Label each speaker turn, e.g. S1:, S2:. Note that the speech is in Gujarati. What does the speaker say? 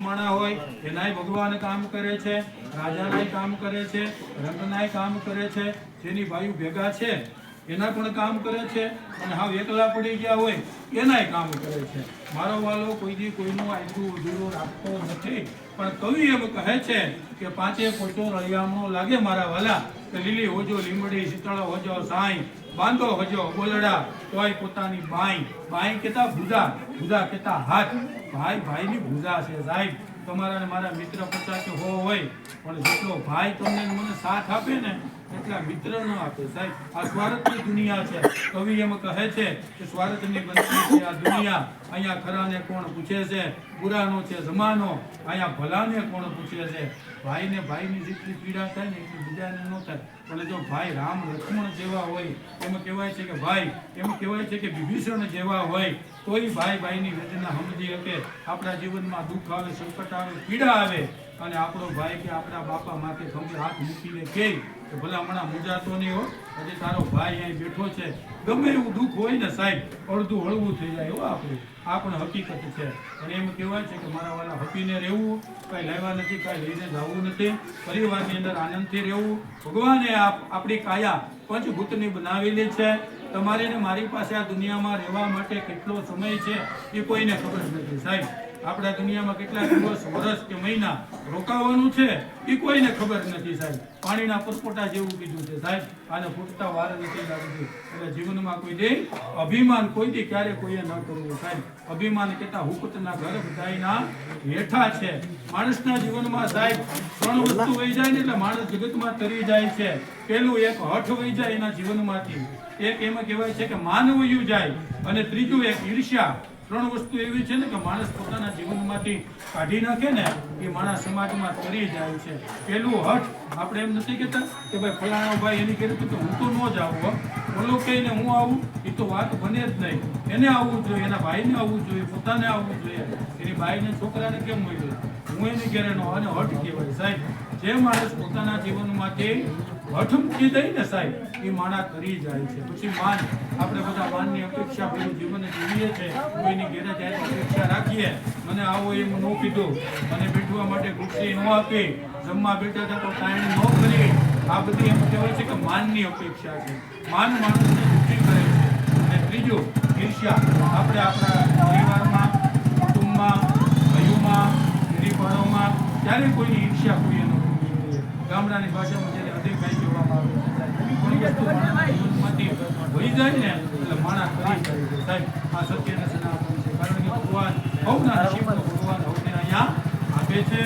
S1: માણા હોય એનાય ભગવાન કામ કરે છે, રાજાનાય કામ કરે છે, રંગનાય કામ કરે છે, જેની ભાઈઓ ભેગા છે એના પણ કામ કરે છે, અને હાવ એકલા પડી ગયા હોય એનાય કામ કરે છે. મારો વાલો કોઈ દી કોઈનું આટલું અધૂરું રાખતો નથી. પણ કવિ એમ કહે છે કે પાંચે પોચો રળિયામણો લાગે મારા વાલા, કે લીલી હોજો લીમડી, શીતળ હોજો સાઈ, બાંધો હોજો બોલડા તોય પોતાની બાઈ. બાઈ કેતા ભૂજા, ભૂજા કેતા હાથ. ભાઈ ભાઈની ભૂજા છે સાહેબ. તમારા ને મારા મિત્ર 50 હોય, પણ જેટલો ભાઈ તમને મને સાથ આપે ને એટલા મિત્ર ન આપે સાહેબ. આ સ્વાર્થની દુનિયા છે. કવિ એમ કહે છે કે સ્વાર્થની બનતી છે આ દુનિયા. અહીંયા ખરાને કોણ પૂછે છે, બુરાનો છે જમાનો, અહીંયા ભલાને કોણ પૂછે છે. ભાઈને ભાઈની જેટલી પીડા થાય ને એટલી બીજાને ન થાય. પણ જો ભાઈ રામ લક્ષ્મણ જેવા હોય, એમ કહેવાય છે કે ભાઈ, એમ કહેવાય છે કે વિભીષણ જેવા હોય, તોય ભાઈ ભાઈની વેદના સમજી શકે. આપણા જીવનમાં દુઃખ આવે, સંકટ આવે, પીડા આવે, અને આપણો ભાઈ કે આપણા બાપા માથે ખંભે હાથ મૂકીને કહે કે ભલા હમણાં મૂંઝાતો નહીં હો, હજી તારો ભાઈ અહીં બેઠો છે. ગમે એવું દુઃખ હોય ને સાહેબ, અડધું હળવું થઈ જાય હો આપણું. આ પણ હકીકત છે. અને એમ કહેવાય છે કે મારા વાલા હપીને રહેવું, કાંઈ લાવ્યા નથી, કાંઈ લઈને જવું નથી, પરિવારની અંદર આનંદથી રહેવું. ભગવાને આપણી કાયા પંચભૂતની બનાવેલી છે. તમારે ને મારી પાસે આ દુનિયામાં રહેવા માટે કેટલો સમય છે એ કોઈને ખબર નથી સાહેબ. આપણા દુનિયામાં કેટલા દિવસ, વર્ષ કે મહિના રોકાવાનું છે એ કોઈને ખબર નથી સાહેબ. પાણીના પરપોટા જેવું કીધું છે સાહેબ. આને ફૂટતા વાર નથી લાગતી. એટલે જીવનમાં કોઈ દે અભિમાન કોઈ દી ક્યારે કોઈએ ન કરવું સાહેબ. અભિમાન કેતા હુકતના ઘર બધાયના હેઠા છે. માણસના જીવનમાં સાહેબ 3 વસ્તુ વહી જાય ને એટલે માણસ જગતમાં તરી જાય છે. પેલું એક હઠ વહી જાય એના જીવનમાંથી, એક એમાં કહેવાય છે કે માન વયું જાય, અને ત્રીજું એક ઈર્ષ્યા. 3 વસ્તુ એવી છે ને કે માણસ પોતાના જીવનમાંથી કાઢી નાખે ને એ માણસ સમાજમાં તરી જાય છે. પેલું હઠ. આપણે એમ નથી કહેતા કે ભાઈ ફલાણો ભાઈ એની કહે તો હું તો ન જાઉં, બોલો કહીને હું આવું, એ તો વાત બને જ નહીં. એને આવવું જોઈએ, એના ભાઈને આવવું જોઈએ, પોતાને આવવું જોઈએ. એની બાઈને છોકરાને કેમ મળ્યું, હું એની ઘેરે નો, અને હઠ કહેવાય સાહેબ. જે માણસ પોતાના જીવનમાંથી હઠ મૂકી દઈ ને સાહેબ, એ માણા કરી જાય છે. પછી માન. આપણે બધા માનની અપેક્ષા પેલું જીવન જીવીએ છીએ, કોઈની ઘેરે જાય અપેક્ષા રાખીએ. મને આવો એમ ન કીધું, મને બેઠવા માટે ખુરશી ન આપી, જમવા બેઠા હતા તો ટાઈમ ન કરી. આ બધી એમ કહેવાય છે કે માનની અપેક્ષા છે. માન માણસને દુઃખી કરે છે. અને ત્રીજું ઈર્ષ્યા. આપણે આપણા પરિવારમાં, કુટુંબમાં, ભાઈઓમાં, ગરીબોમાં ક્યારે કોઈની ઈર્ષ્યા કોઈએ ન કરવી જોઈએ. ગામડાની ભાષામાં જ્યારે અધિકારી કહેવામાં આવે છે, કોઈ વસ્તુ માણસના જીવનમાંથી વહી જાય ને એટલે માણસ કરી જાય છે સાહેબ. આ સત્યને સનાતન છે. કારણ કે ભગવાન ભગવાન હવને અહીંયા આપે છે.